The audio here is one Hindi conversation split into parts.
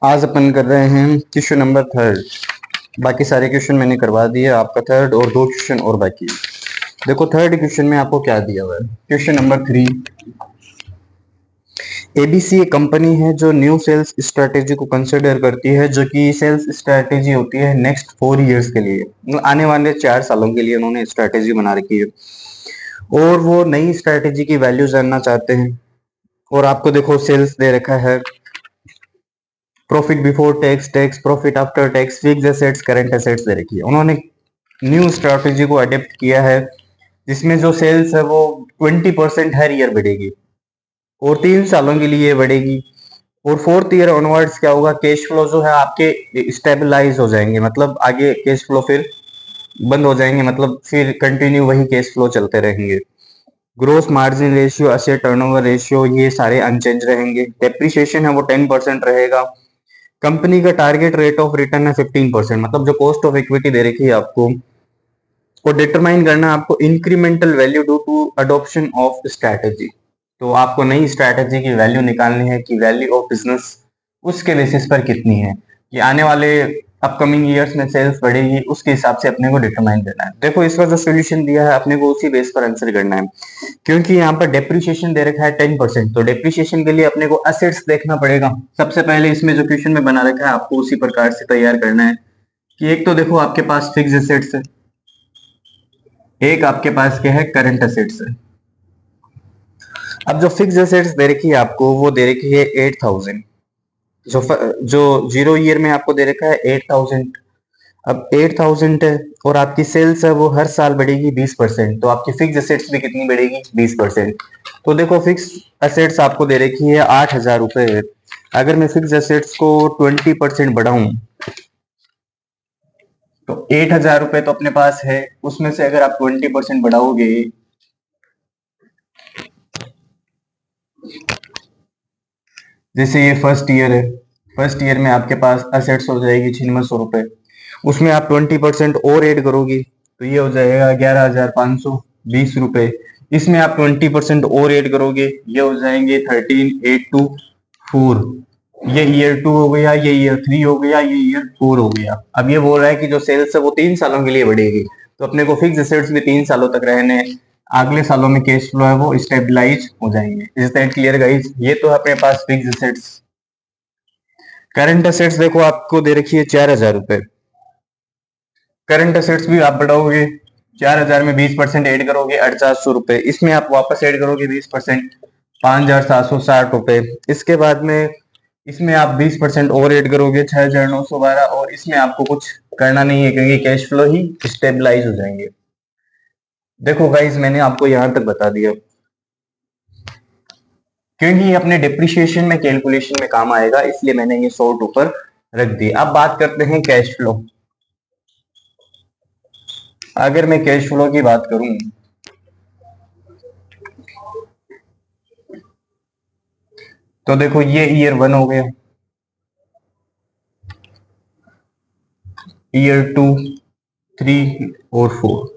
आज अपन कर रहे हैं क्वेश्चन नंबर थर्ड। बाकी सारे क्वेश्चन मैंने करवा दिए, आपका थर्ड और दो क्वेश्चन और बाकी है। देखो थर्ड क्वेश्चन में आपको क्या दिया हुआ है। क्वेश्चन नंबर 3, एबीसी एक कंपनी है जो न्यू सेल्स स्ट्रेटेजी को कंसिडर करती है, जो कि सेल्स स्ट्रेटेजी होती है नेक्स्ट 4 इयर्स के लिए, आने वाले 4 सालों के लिए उन्होंने स्ट्रेटेजी बना रखी है और वो नई स्ट्रेटेजी की वैल्यू जानना चाहते हैं। और आपको देखो सेल्स दे रखा है, profit before tax, tax profit after tax, fixed assets, current assets दे रखी है। उन्होंने न्यू स्ट्रेटेजी को अडेप्ट किया है जिसमें जो सेल्स है वो 20% हर ईयर बढ़ेगी और 3 सालों के लिए बढ़ेगी। और फोर्थ ईयर ऑनवर्ड्स क्या होगा, कैश फ्लो जो है आपके स्टेबलाइज हो जाएंगे, मतलब आगे कैश फ्लो फिर बंद हो जाएंगे, मतलब फिर कंटिन्यू वही कैश फ्लो चलते रहेंगे। Gross margin ratio, asset turnover ratio, ये सारे अनचेंज रहेंगे। डेप्रिसिएशन है वो 10% रहेगा। कंपनी का टारगेट रेट ऑफ रिटर्न है 15%, मतलब जो कॉस्ट ऑफ इक्विटी दे रखी है आपको, और डिटरमाइन करना है आपको incremental value due to adoption of strategy. तो आपको नई स्ट्रैटेजी की वैल्यू निकालनी है कि वैल्यू ऑफ बिजनेस उसके बेसिस पर कितनी है कि आने वाले अपकमिंग ईयर्स में सेल्स बढ़ेगी, उसके हिसाब से अपने को डिटरमाइन करना है। देखो इसका जो सोल्यूशन दिया है अपने को उसी बेस पर आंसर करना है, क्योंकि यहाँ पर डेप्रिसिएशन दे रखा है 10%, तो डेप्रिसिएशन के लिए अपने को असेट्स देखना पड़ेगा। सबसे पहले इसमें जो क्वेश्चन में बना रखा है आपको उसी प्रकार से तैयार करना है कि एक तो देखो आपके पास फिक्स एसेट्स है, एक आपके पास क्या है, करंट एसेट्स है। अब जो फिक्स एसेट्स दे रखी है आपको वो दे रखी है 8000, जो 0 ईयर में आपको दे रखा है 8000। अब 8000 है और आपकी सेल्स है वो हर साल बढ़ेगी 20%, तो आपकी फिक्स एसेट्स भी कितनी बढ़ेगी, 20%। तो देखो फिक्स एसेट्स आपको दे रखी है 8000 रुपए। अगर मैं फिक्स एसेट्स को 20% बढ़ाऊं तो 8000 रुपए तो अपने पास है, उसमें से अगर आप 20% बढ़ाओगे, जैसे ये फर्स्ट ईयर है, फर्स्ट ईयर में आपके पास असेट्स हो जाएगी 9600 रुपए, उसमें आप 20% और ऐड करोगी तो ये हो जाएगा 11520 रुपए। इसमें आप 20% और ऐड करोगे, ये हो जाएंगे 13824। ये ईयर 2 हो गया, ये ईयर 3 हो गया, ये ईयर 4 हो गया। अब ये बोल रहा है कि जो सेल्स है वो 3 सालों के लिए बढ़ेगी, तो अपने को फिक्स एसेट्स भी 3 सालों तक रहने हैं, अगले सालों में कैश फ्लो है वो स्टेबलाइज हो जाएंगे। Is that clear guys? ये तो अपने पास फिक्स एसेट्स। करंट एसेट्स देखो आपको दे रखी है 4000 रुपए। करंट एसेट्स भी आप बढ़ाओगे, 4000 में 20% ऐड करोगे 4800 रुपए, इसमें आप वापस ऐड करोगे 20%, 5760 रुपए। इसके बाद में इसमें आप 20% और ऐड करोगे 6912, और इसमें आपको कुछ करना नहीं है क्योंकि कैश फ्लो ही स्टेबलाइज हो जाएंगे। देखो गाइस मैंने आपको यहां तक बता दिया क्योंकि ये अपने डिप्रिशिएशन में कैलकुलेशन में काम आएगा, इसलिए मैंने ये शॉर्ट ऊपर रख दी। अब बात करते हैं कैश फ्लो। अगर मैं कैश फ्लो की बात करूं तो देखो ये ईयर 1 हो गया, ईयर 2, 3 और 4।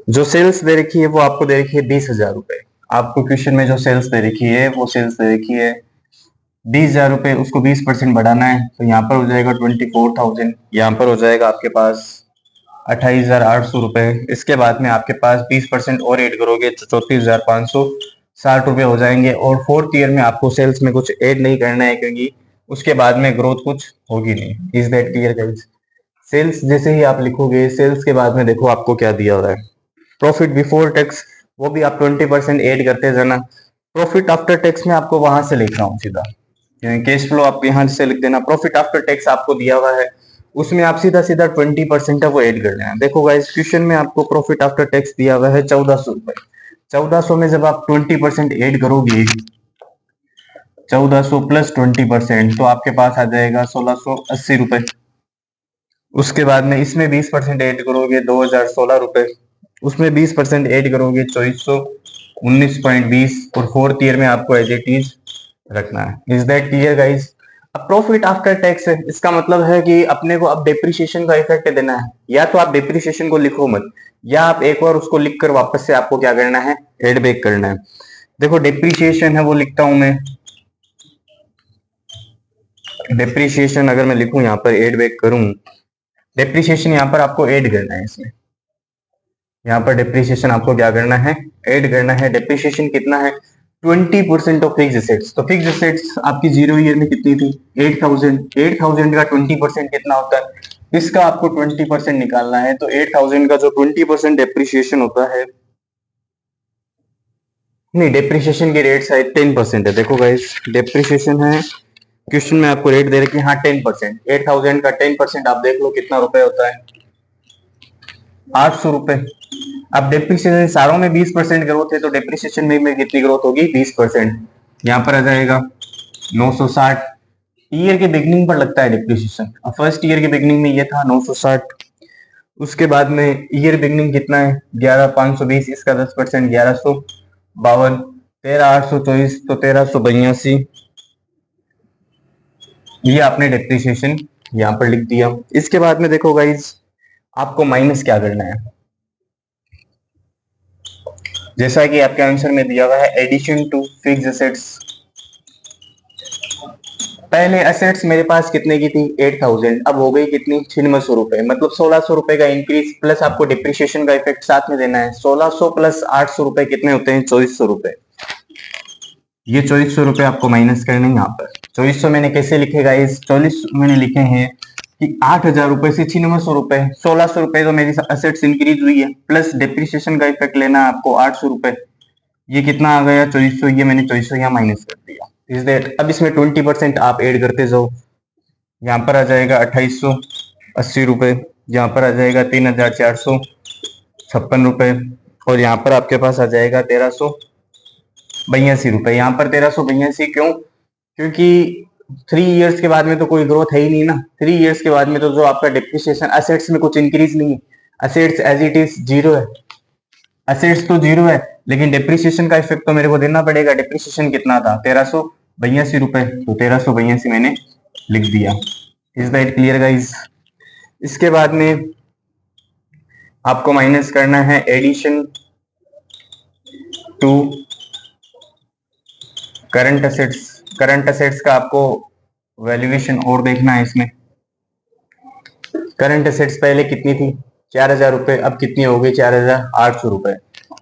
जो सेल्स दे रखी है वो आपको दे रखी है 20,000 रुपए। आपको क्वेश्चन में जो सेल्स दे रखी है वो सेल्स दे रखी है 20,000 रुपए, उसको 20% बढ़ाना है तो यहाँ पर हो जाएगा 24,000, यहाँ पर हो जाएगा आपके पास 28,800 रुपए। इसके बाद में आपके पास 20% और ऐड करोगे तो 34,560 रुपए हो जाएंगे। और फोर्थ ईयर में आपको सेल्स में कुछ ऐड नहीं करना है क्योंकि उसके बाद में ग्रोथ कुछ होगी नहीं। Is that clear guys? Sales जैसे ही आप लिखोगे, सेल्स के बाद में देखो आपको क्या दिया हो रहा है, प्रॉफिट बिफोर टैक्स, वो भी आप 20% ऐड करते जाना। प्रॉफिट आफ्टर टैक्स में आपको वहां से लिख रहा हूँ सीधा, कैश फ्लो आप यहाँ से लिख देना। प्रॉफिट आफ्टर टैक्स आपको दिया हुआ है, उसमें आप सीधा सीधा 20% है वो ऐड कर लेना। देखो गाइस क्वेश्चन में आपको प्रॉफिट आफ्टर टैक्स दिया हुआ है 1400 रुपए। 1400 में जब आप 20% ऐड करोगे, 1400 प्लस 20%, तो आपके पास आ जाएगा 1680 रुपए। उसके बाद में इसमें 20% ऐड करोगे 2016 रुपए, उसमें 20% ऐड करोगे 2419.20, और फोर्थ ईयर में आपको एज इट इज रखना है। Is that clear guys? अब प्रॉफिट आफ्टर टैक्स है, इसका मतलब है कि अपने को अब डेप्रिसिएशन का इफेक्ट देना है। या तो आप डेप्रिसिएशन को लिखो मत, या आप एक बार उसको लिखकर वापस से आपको क्या करना है, एड बैक करना है। देखो डेप्रिसिएशन है वो लिखता हूं मैं, डेप्रिसिएशन अगर मैं लिखूं यहाँ पर एड बैक करूं, डेप्रिसिएशन यहाँ पर आपको ऐड करना है इसमें, यहाँ पर डेप्रिसिएशन आपको क्या करना है, ऐड करना है। डेप्रिसिएशन कितना है, 20% ऑफ फिक्स एसेट्स। तो फिक्स एसेट्स आपकी 0 ईयर में कितनी थी, 8000। 8000 का 20% कितना होता है, इसका आपको 20% निकालना है। तो 8000 का जो 20% डेप्रिसिएशन होता है, नहीं डेप्रिसिएशन की रेट शायद 10% है। देखो गाइस डेप्रिसिएशन है, क्वेश्चन में आपको रेट दे रखी है, हाँ 10%। 8000 का 10% आप देख लो कितना रुपए होता है, 800 रुपए। अब डेप्रिसिएशन सारों में 20% ग्रोथ है, तो डेप्रिसिएशन में कितनी ग्रोथ होगी, 20%। यहाँ पर आ जाएगा 960। ईयर के बिगनिंग पर लगता है डेप्रिसिएशन। फर्स्ट ईयर के बिगनिंग में ये था 960। उसके बाद में ईयर बिगनिंग कितना है, 11520, इसका 10% 1152। 13824 तो 1382। ये आपने डेप्रिसिएशन यहाँ पर लिख दिया। इसके बाद में देखो गाइज आपको माइनस क्या करना है, जैसा कि आपके आंसर में दिया हुआ है एडिशन टू फिक्स एसेट्स। पहले एसेट्स मेरे पास कितने की थी, 8000, अब हो गई कितनी, 9600 रुपए, मतलब 1600 रुपए का इंक्रीज, प्लस आपको डिप्रिसिएशन का इफेक्ट साथ में देना है। 1600 प्लस 800 रुपए कितने होते हैं, 2400 रुपए। ये 2400 रुपए आपको माइनस करने हैं यहाँ पर। 2400 मैंने कैसे लिखे गाइस, 2400 मैंने लिखे हैं कि 8000 रुपए से 9600 रुपए, 1600 रुपए तो मेरी असेट्स इंक्रीज हुई है, प्लस डिप्रिसिएशन का इफेक्ट लेना है आपको 800 रुपए। ये कितना आ गया 2400, ये मैंने 2400 यहाँ माइनस कर दिया। इज दैट, अब इसमें 20% आप ऐड करते जाओ। यहाँ पर आ जाएगा 2880 रुपए, यहाँ पर आ जाएगा 3456 रुपए, और यहाँ पर आपके पास आ जाएगा 1382 रुपए। यहाँ पर 1382 क्यों, क्योंकि 3 इयर्स के बाद में तो कोई ग्रोथ है ही नहीं ना। 3 इयर्स के बाद में तो जो आपका डिप्रिसिएशन, असेट्स में कुछ इंक्रीज नहीं है, assets as it is zero है। असेट्स तो जीरो है, लेकिन डिप्रिसिएशन का इफेक्ट तो मेरे को देना पड़ेगा। डिप्रिसिएशन कितना था, 1382 रुपए, तो 1382 मैंने लिख दिया। Is that clear guys. इसके बाद में आपको माइनस करना है addition to current assets. Current assets का आपको वैल्यूएशन और देखना है इसमें। करंट असेट्स पहले कितनी थी, 4000 रुपए, अब कितनी हो गई, 4800 रुपए।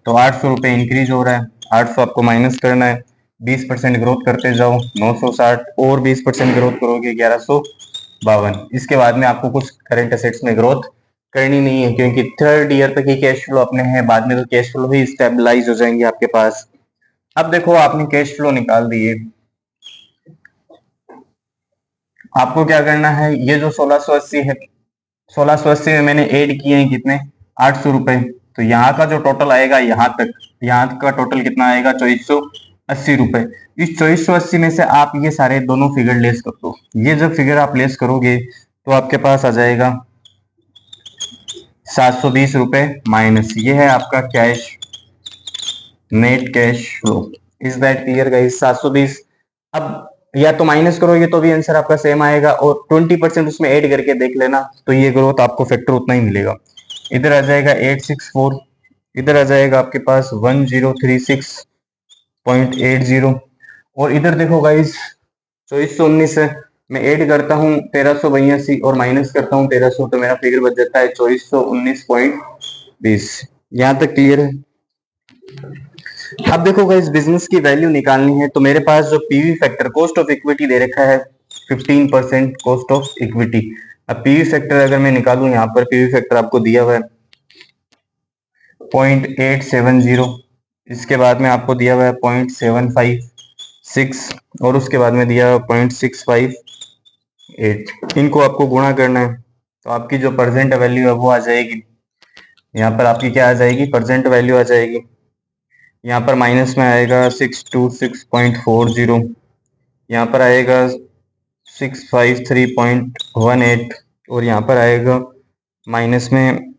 तो 800 रुपए इंक्रीज हो रहा है, 800 आपको माइनस करना है। 20% ग्रोथ करते जाओ, 960, और 20% ग्रोथ करोगे 1152। इसके बाद में आपको कुछ करंट असेट्स में ग्रोथ करनी नहीं है, क्योंकि 3rd ईयर तक ही कैश फ्लो अपने हैं, बाद में तो कैश फ्लो ही स्टेबलाइज हो जाएंगे आपके पास। अब देखो आपने कैश फ्लो निकाल दिए, आपको क्या करना है, ये जो 1680 है, 1680 में मैंने ऐड किए हैं कितने, 800 रुपए। तो यहाँ का जो टोटल आएगा यहाँ तक, यहाँ का टोटल कितना आएगा, 2480 रुपए। इस 2480 में से आप ये सारे दोनों फिगर लेस कर दो। ये जब फिगर आप लेस करोगे तो आपके पास आ जाएगा 720 रुपए माइनस, ये है आपका cash, net cash flow. Is that clear guys, 720। अब या तो माइनस करोगे तो भी आंसर आपका सेम आएगा, और 20% उसमें ऐड करके देख लेना, तो ये ग्रोथ आपको फैक्टर उतना ही मिलेगा। इधर आ जाएगा 864, इधर आ जाएगा आपके पास 1036.80, और इधर देखो गाइस 2419 है, मैं ऐड करता हूँ 1382 और माइनस करता हूँ 1300, तो मेरा फिगर बच जाता है 2419.20। यहाँ तक क्लियर है। अब देखो गाइस बिजनेस की वैल्यू निकालनी है, तो मेरे पास जो PV factor, cost of equity दे रखा है 15% कॉस्ट ऑफ इक्विटी। अब पीवी फैक्टर अगर मैं निकालूं, यहाँ पर पीवी फैक्टर आपको दिया हुआ है 0.870, इसके बाद में आपको दिया हुआ है 0.756, और उसके बाद में दिया हुआ 0.658। इनको आपको गुणा करना है, तो आपकी जो प्रेजेंट वैल्यू है वो आ जाएगी, यहाँ पर आपकी क्या आ जाएगी, प्रेजेंट वैल्यू आ जाएगी। यहाँ पर माइनस में आएगा 626.40, यहाँ पर आएगा 653.18, और यहाँ पर आएगा माइनस में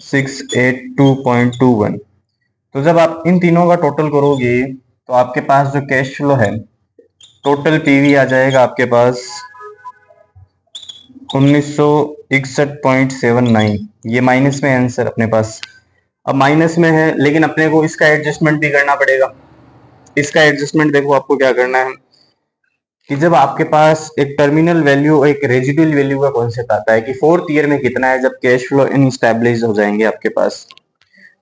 682.21। तो जब आप इन तीनों का टोटल करोगे तो आपके पास जो कैश फ्लो है टोटल पीवी आ जाएगा आपके पास 1961.79। ये माइनस में आंसर अपने पास। अब माइनस में है लेकिन अपने को इसका एडजस्टमेंट भी करना पड़ेगा। इसका एडजस्टमेंट देखो आपको क्या करना है कि जब आपके पास एक टर्मिनल वैल्यू एक रेजिडुअल वैल्यू का कॉन्सेप्ट आता है कि फोर्थ ईयर में कितना है जब कैश फ्लो इनस्टेबलाइज हो जाएंगे आपके पास।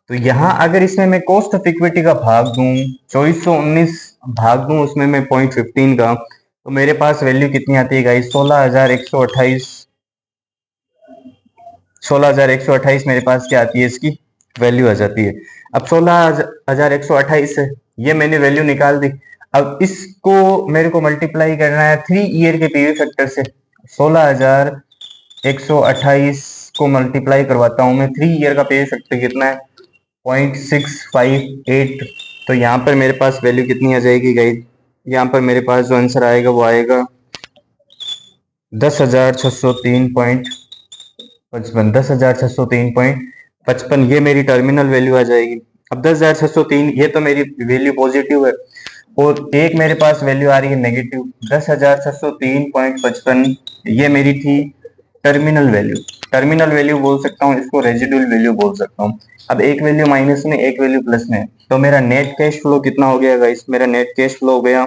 तो यहाँ अगर इसमें मैं कॉस्ट ऑफ इक्विटी का भाग दूं 2419 भाग दूं उसमें मैं 0.15 का, तो मेरे पास वैल्यू कितनी आती है गाइस 16,128 मेरे पास क्या आती है इसकी वैल्यू आ जाती है। अब 16,128 है, ये मैंने वैल्यू निकाल दी। अब इसको मेरे को मल्टीप्लाई करना है 3 ईयर के पीवी फैक्टर से। 16,128 को मल्टीप्लाई करवाता हूं मैं 3 ईयर का पीवी फैक्टर कितना है 0.658। तो यहाँ पर मेरे पास वैल्यू कितनी आ जाएगी गाइस, यहाँ पर मेरे पास जो आंसर आएगा वो आएगा 10,603.55। 10,603.55 ये मेरी टर्मिनल वैल्यू आ जाएगी। अब 10,603 ये तो मेरी वैल्यू पॉजिटिव है और एक मेरे पास वैल्यू आ रही है नेगेटिव 10,603.55। ये मेरी थी टर्मिनल वैल्यू। टर्मिनल वैल्यू बोल सकता हूँ इसको, रेजिडुअल वैल्यू बोल सकता हूँ। अब एक वैल्यू माइनस में एक वैल्यू प्लस में, तो मेरा नेट कैश फ्लो कितना हो गया गाइस, मेरा नेट कैश फ्लो हो गया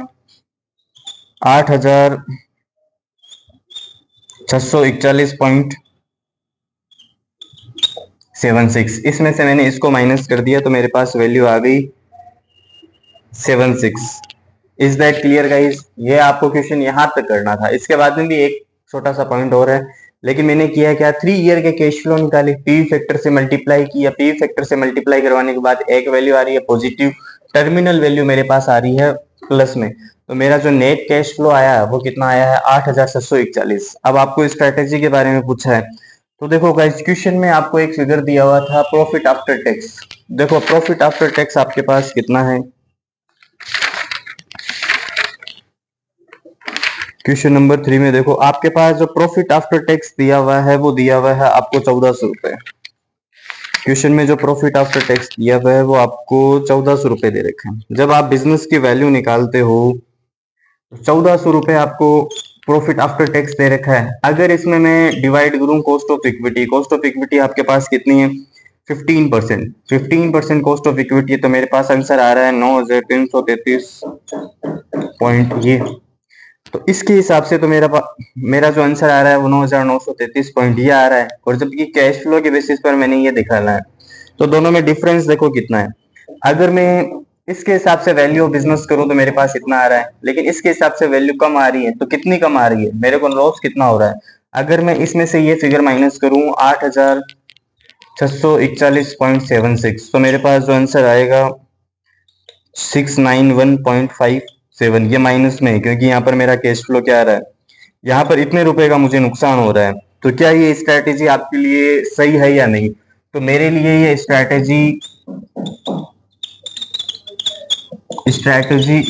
8,641.76। इसमें से मैंने इसको माइनस कर दिया तो मेरे पास वैल्यू आ गई 76। Is that clear guys? ये आपको क्वेश्चन यहाँ तक करना था। इसके बाद में भी एक छोटा सा पॉइंट और है, लेकिन मैंने किया क्या 3 ईयर के कैश फ्लो निकाले, पीवी फैक्टर से मल्टीप्लाई किया, पीवी फैक्टर से मल्टीप्लाई करवाने के बाद एक वैल्यू आ रही है पॉजिटिव, टर्मिनल वैल्यू मेरे पास आ रही है प्लस में। तो मेरा जो नेट कैश फ्लो आया है वो कितना आया है 8,741। अब आपको स्ट्रेटेजी के बारे में पूछा है तो देखो गाइस क्वेश्चन में आपको एक फिगर दिया हुआ था प्रॉफिट आफ्टर टैक्स। देखो प्रॉफिट आफ्टर टैक्स आपके पास कितना है, क्वेश्चन नंबर 3 में देखो आपके पास जो प्रॉफिट आफ्टर टैक्स दिया हुआ है वो दिया हुआ है आपको 1400 रुपए। क्वेश्चन में जो प्रॉफिट आफ्टर टैक्स दिया हुआ है वो आपको 1400 रुपए दे रखे हैं। जब आप बिजनेस की वैल्यू निकालते हो 1400 रुपए आपको प्रॉफिट आफ्टर टैक्स दे रखा है। अगर इसमें मैं डिवाइड करूं cost of equity, cost of equity आपके पास कितनी है 15%। 15% कॉस्ट ऑफ इक्विटी, तो मेरे पास आंसर आ रहा है 9,333 पॉइंट ये। तो इसके हिसाब से तो मेरा जो आंसर आ रहा है वो 9,933 पॉइंट ये आ रहा है, और जबकि कैश फ्लो के बेसिस पर मैंने ये दिखाना है। तो दोनों में डिफरेंस देखो कितना है। अगर मैं इसके हिसाब से वैल्यू ऑफ बिजनेस करूं तो मेरे पास इतना आ रहा है, लेकिन इसके हिसाब से वैल्यू कम आ रही है। तो कितनी कम आ रही है, मेरे को लॉस कितना हो रहा है। अगर मैं इसमें से ये फिगर माइनस करूं 8,641.76, तो मेरे पास जो आंसर आएगा 691.57। ये माइनस में है क्योंकि यहाँ पर मेरा कैश फ्लो क्या आ रहा है, यहाँ पर इतने रुपए का मुझे नुकसान हो रहा है। तो क्या ये स्ट्रैटेजी आपके लिए सही है या नहीं? तो मेरे लिए ये strategy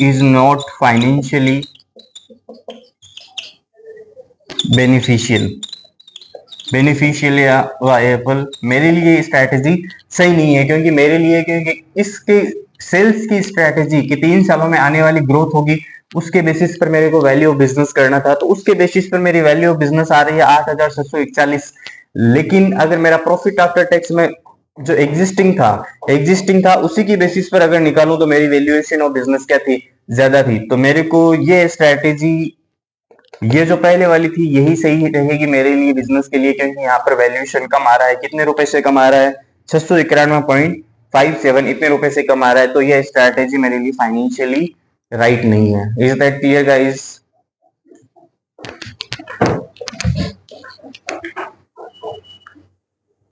is not financially beneficial या वायबल। मेरे लिए स्ट्रैटेजी सही नहीं है, क्योंकि इसके सेल्स की स्ट्रैटेजी कि 3 सालों में आने वाली ग्रोथ होगी, उसके बेसिस पर मेरे को वैल्यू ऑफ बिजनेस करना था। तो उसके बेसिस पर मेरी वैल्यू ऑफ बिजनेस आ रही है 8,741। लेकिन अगर मेरा प्रॉफिट आफ्टर टैक्स में जो एग्जिस्टिंग था उसी की बेसिस पर अगर निकालूं तो मेरी वैल्यूएशन ऑफ बिजनेस क्या थी, ज्यादा थी। तो मेरे को ये स्ट्रैटेजी, ये जो पहले वाली थी यही सही रहेगी मेरे लिए बिजनेस के लिए, क्योंकि यहाँ पर वैल्यूएशन कम आ रहा है। कितने रुपए से कम आ रहा है 691.57, इतने रुपए से कम आ रहा है। तो ये स्ट्रैटेजी मेरे लिए फाइनेंशियली राइट नहीं है। Is that clear guys?